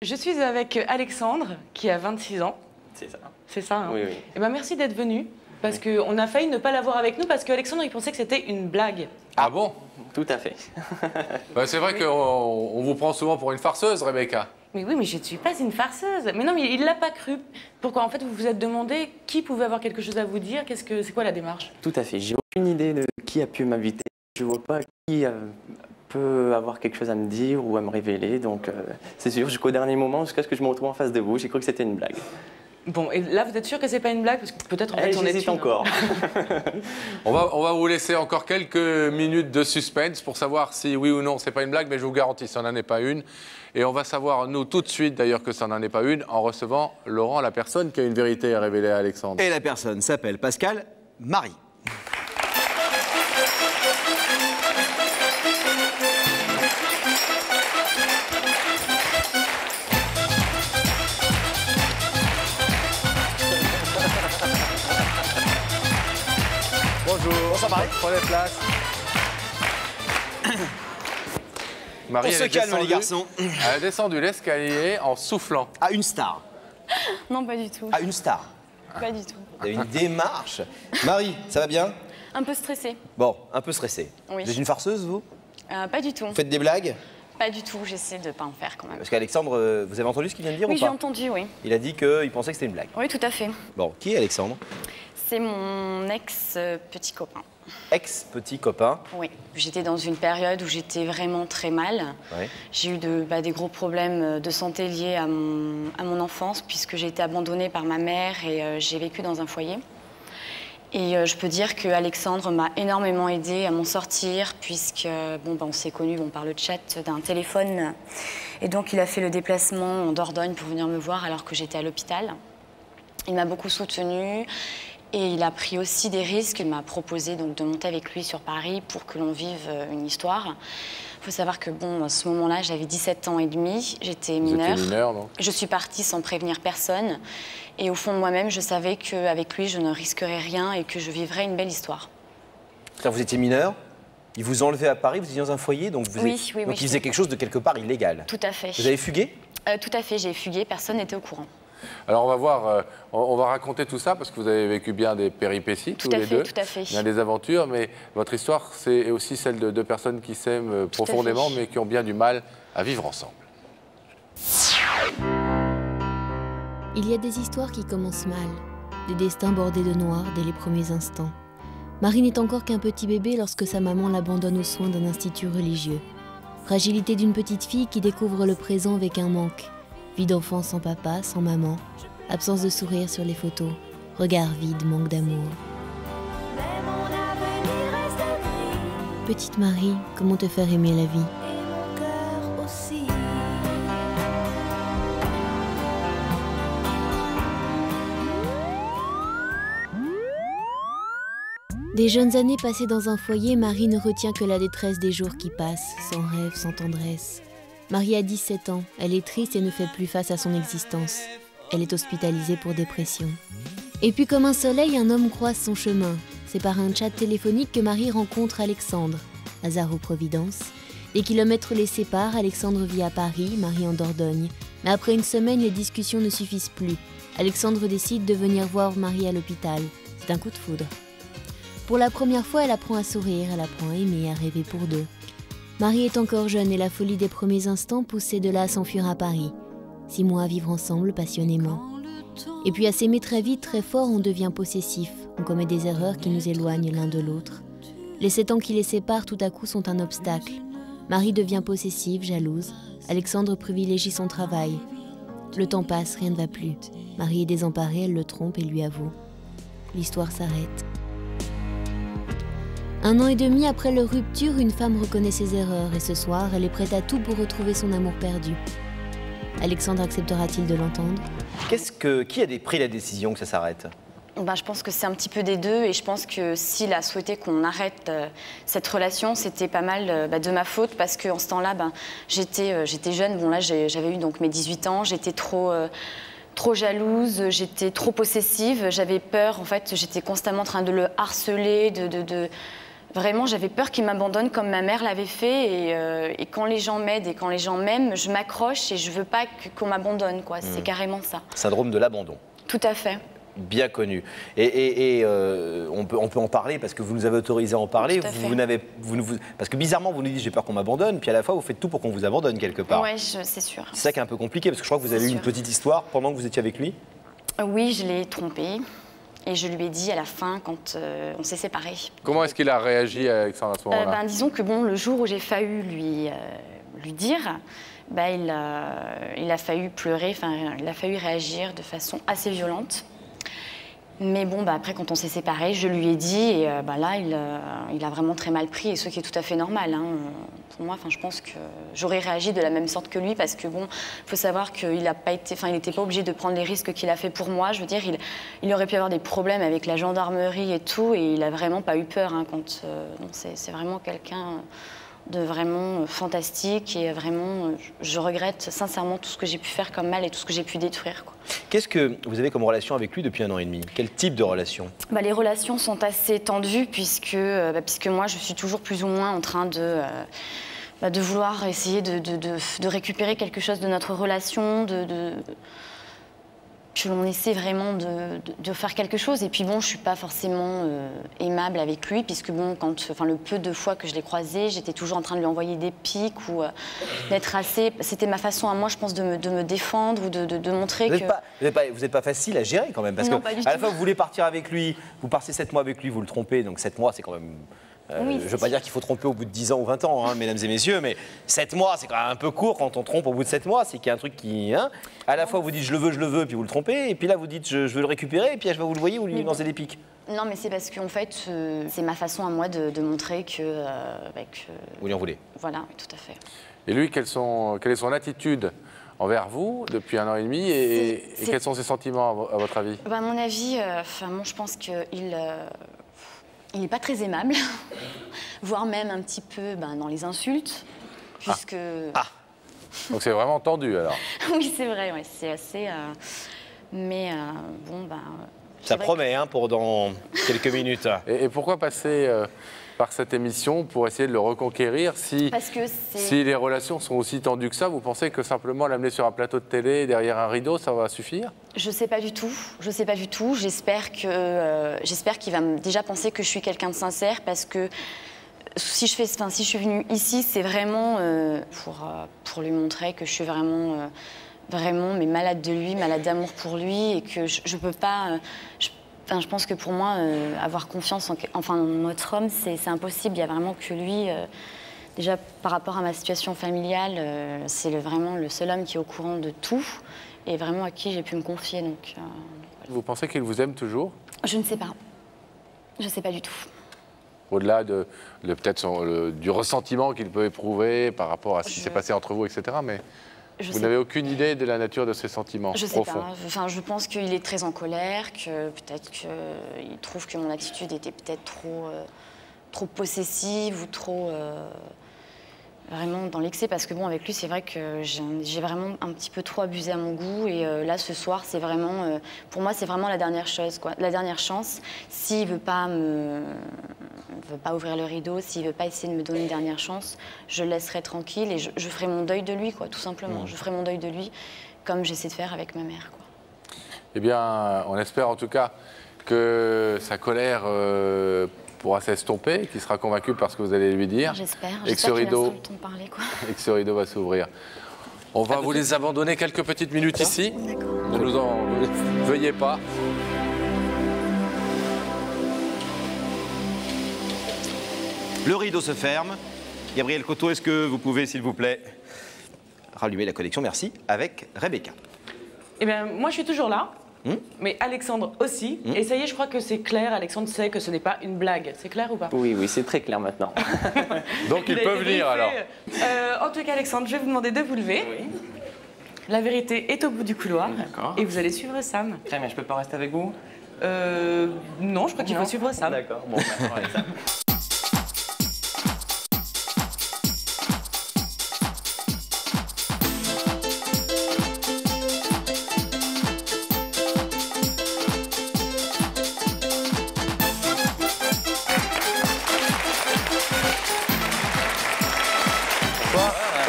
Je suis avec Alexandre, qui a 26 ans. C'est ça. C'est ça, hein? Oui, oui. Eh ben, merci d'être venu, parce qu'on a failli ne pas l'avoir avec nous, parce qu'Alexandre, il pensait que c'était une blague. Ah bon? Tout à fait. Bah, c'est vrai qu'on vous prend souvent pour une farceuse, Rebecca. Mais oui, mais je ne suis pas une farceuse. Mais non, mais il ne l'a pas cru. Pourquoi? En fait, vous vous êtes demandé qui pouvait avoir quelque chose à vous dire. C'est quoi la démarche? Tout à fait. J'ai aucune idée de qui a pu m'inviter. Je ne vois pas qui peut avoir quelque chose à me dire ou à me révéler. Donc, c'est sûr, jusqu'au dernier moment, jusqu'à ce que je me retrouve en face de vous, j'ai cru que c'était une blague. Bon, et là, vous êtes sûr que c'est pas une blague? Parce que peut-être en fait, on j'hésite encore. On va vous laisser encore quelques minutes de suspense pour savoir si oui ou non c'est pas une blague, mais je vous garantis, ça n'en est pas une. Et on va savoir, nous, tout de suite d'ailleurs, que ça n'en est pas une, en recevant Laurent, la personne qui a une vérité à révéler à Alexandre. Et la personne s'appelle Pascal Marie. Bonjour. Bonsoir Marie. Prenez place. Marie, On se calme les garçons. Elle a descendu l'escalier en soufflant. À une star. Non, pas du tout. À une star. Pas du tout. Vous avez une démarche. Marie, ça va bien? Un peu stressée. Bon, un peu stressé. Oui. Vous êtes une farceuse, vous? Pas du tout. Vous faites des blagues? Pas du tout. J'essaie de pas en faire quand même. Parce qu'Alexandre, vous avez entendu ce qu'il vient de dire Oui, ou j'ai pas? entendu, oui. Il a dit qu'il pensait que c'était une blague. Oui, tout à fait. Bon, qui est Alexandre? C'est mon ex-petit copain. Ex-petit copain. Oui. J'étais dans une période où j'étais vraiment très mal. Ouais. J'ai eu des gros problèmes de santé liés à mon enfance, puisque j'ai été abandonnée par ma mère et j'ai vécu dans un foyer. Et je peux dire qu'Alexandre m'a énormément aidée à m'en sortir, puisque on s'est connus par le chat d'un téléphone. Et donc, il a fait le déplacement en Dordogne pour venir me voir alors que j'étais à l'hôpital. Il m'a beaucoup soutenue et il a pris aussi des risques. Il m'a proposé donc de monter avec lui sur Paris pour que l'on vive une histoire. Il faut savoir que à ce moment-là, j'avais 17 ans et demi, j'étais mineure. Vous étiez mineure, donc. Je suis partie sans prévenir personne. Et au fond de moi-même, je savais qu'avec lui, je ne risquerais rien et que je vivrais une belle histoire. C'est-à-dire vous étiez mineur, il vous enlevait à Paris, vous étiez dans un foyer, donc vous Oui, êtes... oui, donc oui, il faisait quelque chose de quelque part illégal. Tout à fait. Vous avez fugué? Tout à fait, j'ai fugué, personne n'était au courant. Alors on va voir, on va raconter tout ça parce que vous avez vécu bien des péripéties tous les deux. Tout à fait. Bien des aventures, mais votre histoire c'est aussi celle de deux personnes qui s'aiment profondément mais qui ont bien du mal à vivre ensemble. Il y a des histoires qui commencent mal, des destins bordés de noir dès les premiers instants. Marie n'est encore qu'un petit bébé lorsque sa maman l'abandonne aux soins d'un institut religieux. Fragilité d'une petite fille qui découvre le présent avec un manque. Vie d'enfant sans papa, sans maman. Absence de sourire sur les photos. Regard vide, manque d'amour. Petite Marie, comment te faire aimer la vie? Des jeunes années passées dans un foyer, Marie ne retient que la détresse des jours qui passent, sans rêve, sans tendresse. Marie a 17 ans, elle est triste et ne fait plus face à son existence. Elle est hospitalisée pour dépression. Et puis comme un soleil, un homme croise son chemin. C'est par un chat téléphonique que Marie rencontre Alexandre. Hasard ou providence. Les kilomètres les séparent, Alexandre vit à Paris, Marie en Dordogne. Mais après une semaine, les discussions ne suffisent plus. Alexandre décide de venir voir Marie à l'hôpital. C'est un coup de foudre. Pour la première fois, elle apprend à sourire, elle apprend à aimer, à rêver pour deux. Marie est encore jeune et la folie des premiers instants pousse ces deux-là à s'enfuir à Paris. 6 mois à vivre ensemble passionnément. Et puis à s'aimer très vite, très fort, on devient possessif. On commet des erreurs qui nous éloignent l'un de l'autre. Les 7 ans qui les séparent tout à coup sont un obstacle. Marie devient possessive, jalouse. Alexandre privilégie son travail. Le temps passe, rien ne va plus. Marie est désemparée, elle le trompe et lui avoue. L'histoire s'arrête. 1 an et demi après leur rupture, une femme reconnaît ses erreurs et ce soir, elle est prête à tout pour retrouver son amour perdu. Alexandre acceptera-t-il de l'entendre? Qui a pris la décision que ça s'arrête? Je pense que c'est un petit peu des deux et je pense que s'il a souhaité qu'on arrête cette relation, c'était pas mal de ma faute parce qu'en ce temps-là, j'étais jeune. Bon là, j'avais eu donc mes 18 ans, j'étais trop jalouse, j'étais trop possessive, j'avais peur. En fait, j'étais constamment en train de le harceler, Vraiment, j'avais peur qu'il m'abandonne comme ma mère l'avait fait. Et quand les gens m'aident et quand les gens m'aiment, je m'accroche et je veux pas qu'on m'abandonne, quoi. C'est carrément ça. Syndrome de l'abandon. Tout à fait. Bien connu. Et on peut en parler parce que vous nous avez autorisé à en parler. Tout à fait. Parce que bizarrement, vous nous dites j'ai peur qu'on m'abandonne, puis à la fois vous faites tout pour qu'on vous abandonne quelque part. Oui, c'est sûr. C'est ça qui est un peu compliqué parce que je crois que vous avez eu une petite histoire pendant que vous étiez avec lui. Oui, je l'ai trompé. Et je lui ai dit à la fin, quand on s'est séparés. Comment est-ce qu'il a réagi, Alexandre, à ce moment-là? Disons que bon, le jour où j'ai failli lui dire, il a failli pleurer, il a failli réagir de façon assez violente. Mais bon, après, quand on s'est séparés, je lui ai dit, et là, il a vraiment très mal pris, et ce qui est tout à fait normal. Hein. Pour moi, je pense que j'aurais réagi de la même sorte que lui, parce que bon, il faut savoir qu'il n'était pas obligé de prendre les risques qu'il a fait pour moi. Je veux dire, il aurait pu avoir des problèmes avec la gendarmerie et tout, et il a vraiment pas eu peur. Hein, c'est vraiment quelqu'un de vraiment fantastique, et vraiment, je regrette sincèrement tout ce que j'ai pu faire comme mal et tout ce que j'ai pu détruire, quoi. Qu'est-ce que vous avez comme relation avec lui depuis 1 an et demi? Quel type de relation? Les relations sont assez tendues puisque moi, je suis toujours plus ou moins en train de vouloir essayer de récupérer quelque chose de notre relation, que l'on essaie vraiment de faire quelque chose. Et puis bon, je suis pas forcément aimable avec lui, puisque bon, le peu de fois que je l'ai croisé, j'étais toujours en train de lui envoyer des pics ou d'être assez... C'était ma façon à moi, je pense, de me défendre ou de montrer que... Vous n'êtes pas facile à gérer quand même, parce Non, que pas du à la tout. fois vous voulez partir avec lui, vous partez 7 mois avec lui, vous le trompez, donc 7 mois c'est quand même... Oui, je ne veux pas dire qu'il faut tromper au bout de 10 ans ou 20 ans, hein, mesdames et messieurs, mais 7 mois, c'est quand même un peu court quand on trompe au bout de 7 mois. C'est qu'il y a un truc qui... Hein, à la fois, vous dites je le veux, puis vous le trompez, et puis là, vous dites je veux le récupérer, et puis vous le voyez, vous lui lancez des pics. Non, mais c'est parce qu'en fait, c'est ma façon à moi de montrer que... Vous lui en voulez. Voilà, oui, tout à fait. Et lui, quelle est son attitude envers vous depuis 1 an et demi et quels sont ses sentiments à votre avis? À mon avis, moi, je pense qu'il il n'est pas très aimable, voire même un petit peu dans les insultes, puisque... Donc c'est vraiment tendu alors. Oui, c'est vrai, ouais, c'est assez... Mais Ça promet pour dans quelques minutes. Et pourquoi passer par cette émission pour essayer de le reconquérir Parce que si les relations sont aussi tendues que ça, vous pensez que simplement l'amener sur un plateau de télé, derrière un rideau, ça va suffire? Je sais pas du tout. Je sais pas du tout. J'espère qu'il va déjà penser que je suis quelqu'un de sincère, parce que si je suis venue ici, c'est vraiment pour lui montrer que je suis vraiment mais malade de lui, malade d'amour pour lui, et que je peux pas... je pense que pour moi, avoir confiance en notre homme, c'est impossible. Il y a vraiment que lui. Déjà, par rapport à ma situation familiale, c'est vraiment le seul homme qui est au courant de tout et vraiment à qui j'ai pu me confier. Donc, Vous pensez qu'il vous aime toujours? je ne sais pas. Je ne sais pas du tout. Au-delà peut-être du ressentiment qu'il peut éprouver par rapport à ce qui s'est passé entre vous, etc. Mais vous n'avez aucune idée de la nature de ses sentiments profonds? Je sais pas. Je pense qu'il est très en colère, que peut-être qu'il trouve que mon attitude était peut-être trop possessive ou trop vraiment dans l'excès, parce que bon, avec lui, c'est vrai que j'ai vraiment un petit peu trop abusé à mon goût, et là, ce soir, c'est vraiment, pour moi, c'est vraiment la dernière chose, quoi, la dernière chance. S'il veut pas ouvrir le rideau, s'il veut pas essayer de me donner une dernière chance, je le laisserai tranquille et je ferai mon deuil de lui, quoi, tout simplement. Je ferai mon deuil de lui, comme j'essaie de faire avec ma mère, quoi. Eh bien, on espère en tout cas que sa colère pourra s'estomper, qu'il sera convaincu par ce que vous allez lui dire. J'espère. Et que ce rideau, parler, quoi. et que ce rideau va s'ouvrir. On va vous les abandonner quelques petites minutes ici. Ne nous en veuillez pas. Le rideau se ferme. Gabriel Coteau, est-ce que vous pouvez, s'il vous plaît, rallumer la connexion? Merci. Avec Rebecca. Eh bien, moi, je suis toujours là. Mais Alexandre aussi. Et ça y est, je crois que c'est clair. Alexandre sait que ce n'est pas une blague. C'est clair ou pas? Oui, c'est très clair maintenant. Donc il peut venir alors. En tout cas, Alexandre, je vais vous demander de vous lever. Oui. La vérité est au bout du couloir. D'accord. Et vous allez suivre Sam. Très bien, je peux pas rester avec vous? Non, je crois qu'il faut suivre Sam. D'accord, bon, d'accord, avec ça.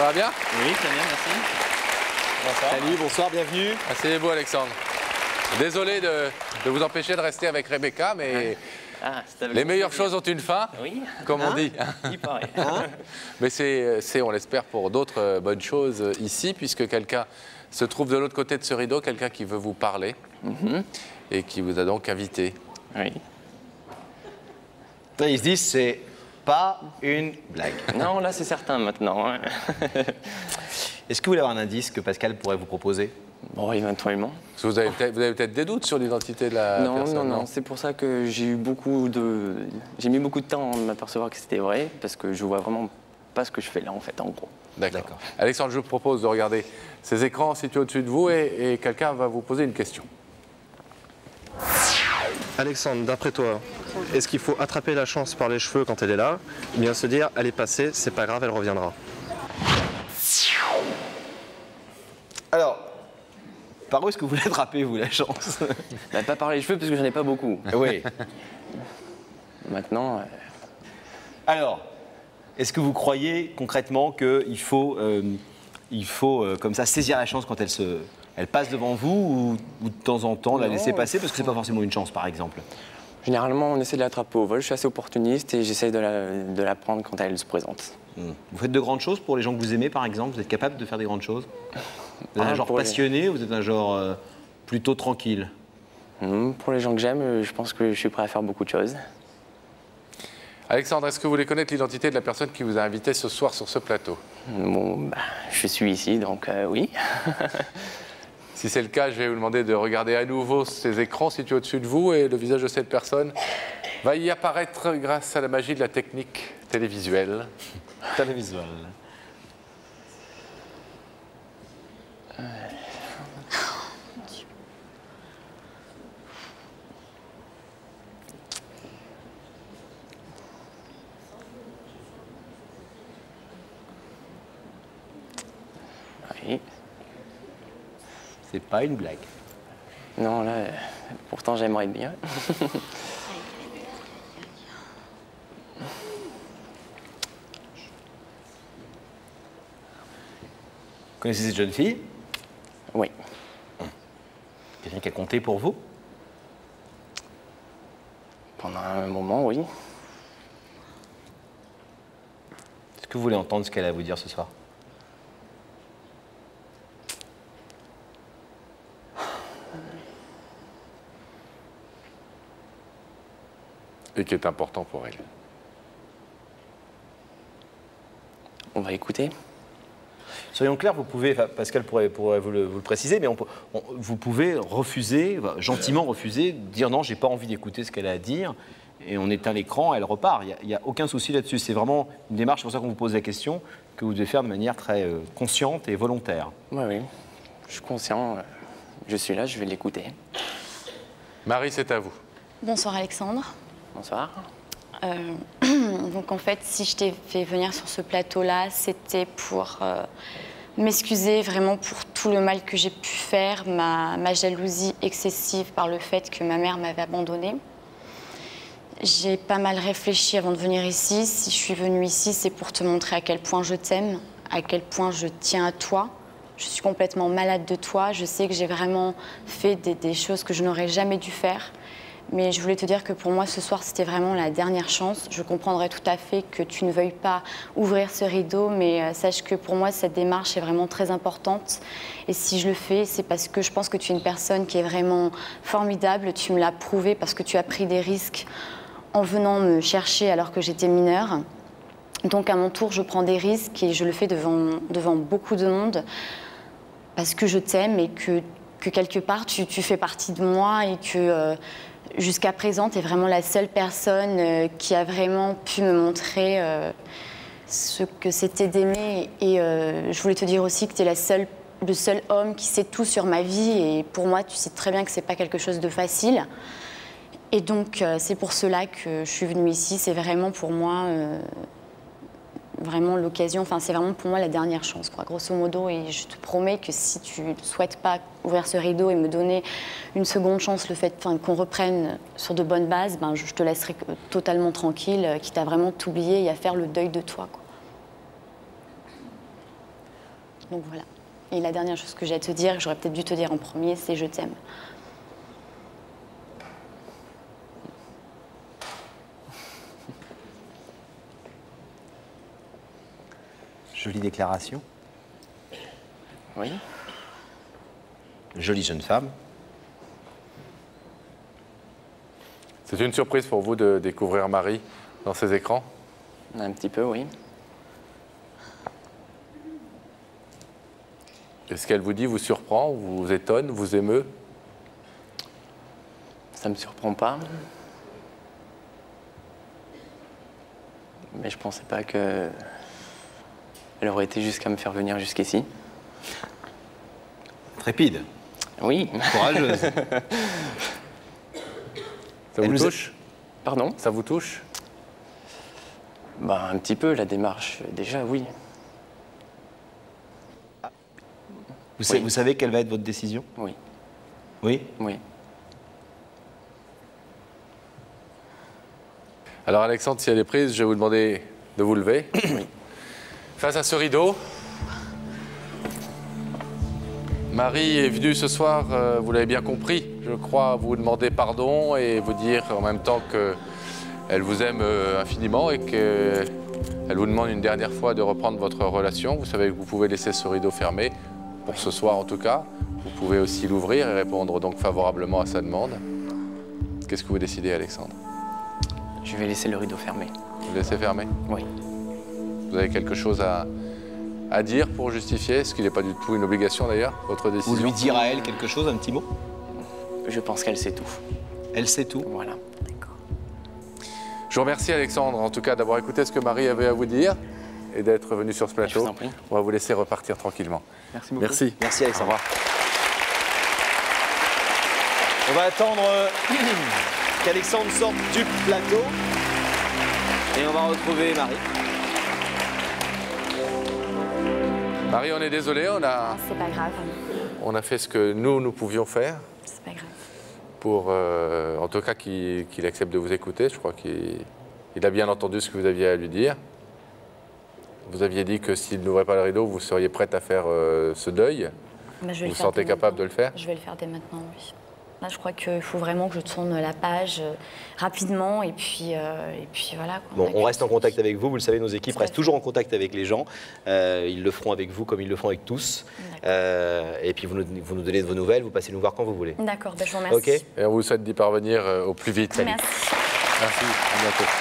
va bien? Oui, très bien, merci. Salut, bonsoir, bienvenue. Asseyez-vous, Alexandre. Désolé de vous empêcher de rester avec Rebecca, mais Ah, c'est avec les vous. meilleures choses ont une fin, Oui, comme on dit. il paraît. Mais c'est, on l'espère, pour d'autres bonnes choses ici, puisque quelqu'un se trouve de l'autre côté de ce rideau, quelqu'un qui veut vous parler et qui vous a donc invité. Oui. Ils se disent, c'est pas une blague. Non, là, c'est certain maintenant. Hein. Est-ce que vous voulez avoir un indice que Pascal pourrait vous proposer? Bon, éventuellement. Parce que vous avez peut-être des doutes sur l'identité de la Non, personne. non. C'est pour ça que j'ai mis beaucoup de temps à m'apercevoir que c'était vrai, parce que je vois vraiment pas ce que je fais là, en fait, en gros. D'accord. Alexandre, je vous propose de regarder ces écrans situés au-dessus de vous et quelqu'un va vous poser une question. Alexandre, d'après toi, est-ce qu'il faut attraper la chance par les cheveux quand elle est là, ou bien se dire, elle est passée, c'est pas grave, elle reviendra? Alors, par où est-ce que vous l'attrapez, vous, la chance? Bah, pas par les cheveux, parce que j'en ai pas beaucoup. Oui. Maintenant, Alors, est-ce que vous croyez concrètement qu'il faut, comme ça, saisir la chance quand elle passe devant vous, ou de temps en temps la laisser passer, parce que c'est pas forcément une chance, par exemple? généralement, on essaie de l'attraper au vol. Je suis assez opportuniste et j'essaie de la prendre quand elle se présente. Vous faites de grandes choses pour les gens que vous aimez, par exemple? Vous êtes capable de faire des grandes choses? Vous êtes un genre passionné ou vous êtes un genre plutôt tranquille? Pour les gens que j'aime, je pense que je suis prêt à faire beaucoup de choses. Alexandre, est-ce que vous voulez connaître l'identité de la personne qui vous a invité ce soir sur ce plateau? Bon, bah, je suis ici, donc oui. Si c'est le cas, je vais vous demander de regarder à nouveau ces écrans situés au-dessus de vous et le visage de cette personne va y apparaître grâce à la magie de la technique télévisuelle. Télévisuel. Oui. C'est pas une blague. Non, là, pourtant j'aimerais bien. Vous connaissez cette jeune fille? Oui. Quelqu'un qui a compté pour vous? Pendant un moment, oui. Est-ce que vous voulez entendre ce qu'elle a à vous dire ce soir? Et qui est important pour elle. On va écouter. Soyons clairs, vous pouvez, Pascal pourrait vous le préciser, mais vous pouvez refuser, gentiment refuser, dire non, j'ai pas envie d'écouter ce qu'elle a à dire, et on éteint l'écran, elle repart. Il n'y a aucun souci là-dessus. C'est vraiment une démarche, c'est pour ça qu'on vous pose la question, que vous devez faire de manière très consciente et volontaire. Oui, oui. Je suis conscient. Je suis là, je vais l'écouter. Marie, c'est à vous. Bonsoir Alexandre. Bonsoir. Donc en fait, si je t'ai fait venir sur ce plateau-là, c'était pour m'excuser vraiment pour tout le mal que j'ai pu faire, ma jalousie excessive par le fait que ma mère m'avait abandonnée. J'ai pas mal réfléchi avant de venir ici. Si je suis venue ici, c'est pour te montrer à quel point je t'aime, à quel point je tiens à toi. Je suis complètement malade de toi. Je sais que j'ai vraiment fait des choses que je n'aurais jamais dû faire. Mais je voulais te dire que pour moi, ce soir, c'était vraiment la dernière chance. Je comprendrais tout à fait que tu ne veuilles pas ouvrir ce rideau, mais sache que pour moi, cette démarche est vraiment très importante. Et si je le fais, c'est parce que je pense que tu es une personne qui est vraiment formidable. Tu me l'as prouvé parce que tu as pris des risques en venant me chercher alors que j'étais mineure. Donc, à mon tour, je prends des risques et je le fais devant beaucoup de monde parce que je t'aime et que quelque part, tu fais partie de moi et que... jusqu'à présent, tu es vraiment la seule personne qui a vraiment pu me montrer ce que c'était d'aimer. Et je voulais te dire aussi que tu es le seul homme qui sait tout sur ma vie. Et pour moi, tu sais très bien que ce n'est pas quelque chose de facile. Et donc, c'est pour cela que je suis venue ici. C'est vraiment pour moi, vraiment l'occasion. Enfin, c'est vraiment pour moi la dernière chance, quoi, grosso modo. Et je te promets que si tu ne souhaites pas ouvrir ce rideau et me donner une seconde chance, le fait qu'on reprenne sur de bonnes bases, ben, je te laisserai totalement tranquille, quitte à vraiment t'oublier et à faire le deuil de toi, quoi. Donc voilà. Et la dernière chose que j'ai à te dire, que j'aurais peut-être dû te dire en premier, c'est je t'aime. Jolie déclaration. Oui. Jolie jeune femme. C'est une surprise pour vous de découvrir Marie dans ces écrans? Un petit peu, oui. Est-ce qu'elle vous dit, vous surprend, vous étonne, vous émeut? Ça me surprend pas. Mais je pensais pas que elle aurait été jusqu'à me faire venir jusqu'ici. Trépide. Oui. Courageuse. Ça Elle vous nous a- touche? Pardon? Ça vous touche? Bah, un petit peu, la démarche, déjà, oui. Vous savez quelle va être votre décision? Oui, Oui. oui. Alors Alexandre, si elle est prise, je vais vous demander de vous lever. Face à ce rideau, Marie est venue ce soir, vous l'avez bien compris, je crois, vous demander pardon et vous dire en même temps qu'elle vous aime infiniment et qu'elle vous demande une dernière fois de reprendre votre relation. Vous savez que vous pouvez laisser ce rideau fermé, pour ce soir en tout cas. Vous pouvez aussi l'ouvrir et répondre donc favorablement à sa demande. Qu'est-ce que vous décidez, Alexandre? Je vais laisser le rideau fermé. Vous le laissez fermer? Oui. Vous avez quelque chose à dire pour justifier, ce qui n'est pas du tout une obligation d'ailleurs, votre décision? Vous lui dire à elle quelque chose, un petit mot? Je pense qu'elle sait tout. Elle sait tout. Voilà. Je vous remercie Alexandre, en tout cas, d'avoir écouté ce que Marie avait à vous dire et d'être venu sur ce Je plateau. vous en prie. On va vous laisser repartir tranquillement. Merci beaucoup. Merci. Merci Alexandre. On va attendre qu'Alexandre sorte du plateau et on va retrouver Marie. Marie, on est désolé, C'est pas grave. on a fait ce que nous pouvions faire C'est pas grave. pour, en tout cas, qu'il accepte de vous écouter. Je crois qu'il a bien entendu ce que vous aviez à lui dire. Vous aviez dit que s'il n'ouvrait pas le rideau, vous seriez prête à faire ce deuil. Bah, je vais Vous le vous faire sentez dès capable de maintenant. le faire? Je vais le faire dès maintenant, oui. Là, je crois qu'il faut vraiment que je tourne la page rapidement et puis voilà. quoi. Bon, on reste en contact avec vous. Vous le savez, nos équipes Tout à restent fait. toujours en contact avec les gens. Ils le feront avec vous comme ils le font avec tous. Et puis vous nous donnez de vos nouvelles. Vous passez nous voir quand vous voulez. D'accord, bah, je vous remercie. Ok. Et on vous souhaite d'y parvenir au plus vite. Merci. Merci, à bientôt.